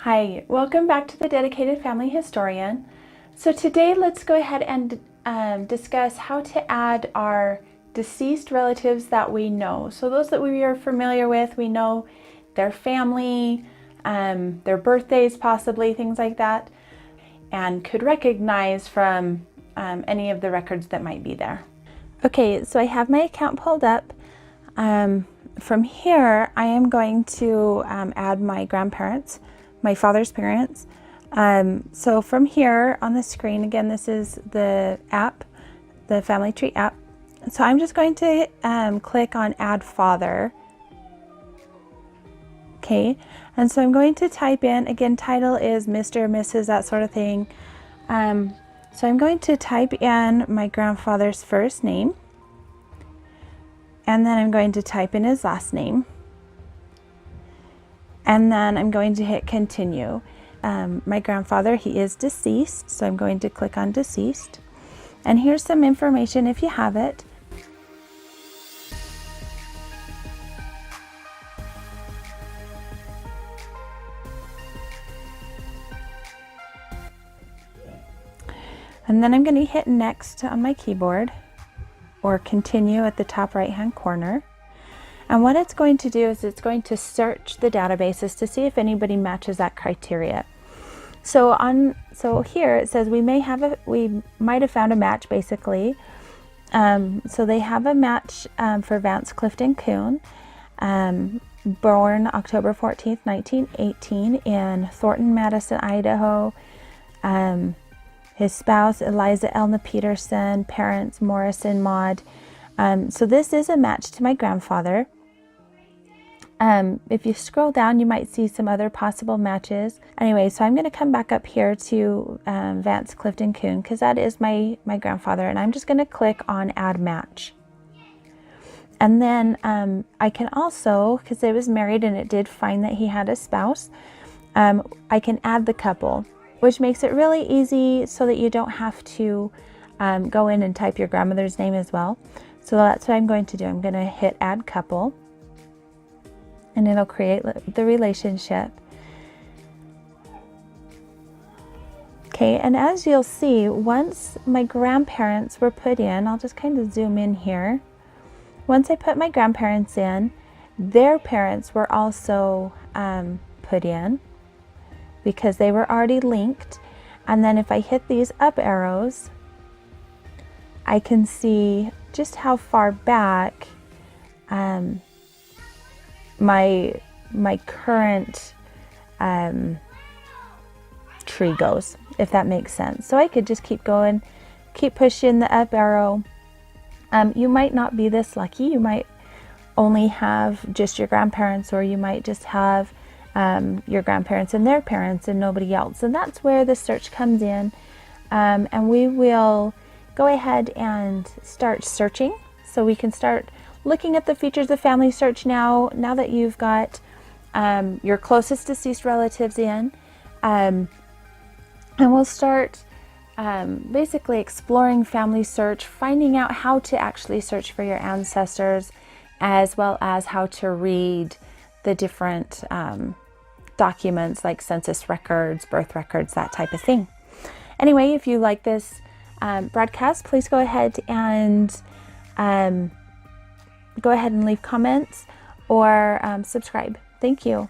Hi, welcome back to the Dedicated Family Historian. So today let's go ahead and discuss how to add our deceased relatives that we know. So those that we are familiar with, we know their family, their birthdays possibly, things like that, and could recognize from any of the records that might be there. Okay, so I have my account pulled up. From here, I am going to add my grandparents, my father's parents. So from here on the screen, again, this is the app, the Family Tree app. So I'm just going to click on Add Father. Okay, and so I'm going to type in, again, title is Mr., Mrs., that sort of thing. So I'm going to type in my grandfather's first name, and then I'm going to type in his last name, and then I'm going to hit continue. My grandfather, he is deceased, so I'm going to click on deceased. And here's some information if you have it. And then I'm going to hit next on my keyboard, or continue at the top right hand corner. And what it's going to do is it's going to search the databases to see if anybody matches that criteria. So here it says we might have found a match, basically. So they have a match for Vance Clifton Kuhn, born October 14th, 1918 in Thornton, Madison, Idaho. His spouse, Eliza Elna Peterson, parents, Morris and Maud. So this is a match to my grandfather. If you scroll down, you might see some other possible matches. Anyway, so I'm going to come back up here to Vance Clifton Kuhn, because that is my grandfather, and I'm just going to click on Add Match. And then I can also, because I was married and it did find that he had a spouse, I can add the couple, which makes it really easy so that you don't have to go in and type your grandmother's name as well. So that's what I'm going to do. I'm going to hit Add Couple, and it'll create the relationship. Okay, and as you'll see, once my grandparents were put in, I'll just kind of zoom in here. Once I put my grandparents in, their parents were also put in, because they were already linked. And then if I hit these up arrows, I can see just how far back my current tree goes, if that makes sense. So I could just keep going, keep pushing the up arrow. You might not be this lucky. You might only have just your grandparents, or you might just have your grandparents and their parents and nobody else. And that's where the search comes in. And we will go ahead and start searching. So we can start looking at the features of Family Search now that you've got your closest deceased relatives in. And we'll start basically exploring Family Search, finding out how to actually search for your ancestors, as well as how to read the different documents like census records, birth records, that type of thing. Anyway, if you like this broadcast, please go ahead and leave comments or subscribe. Thank you.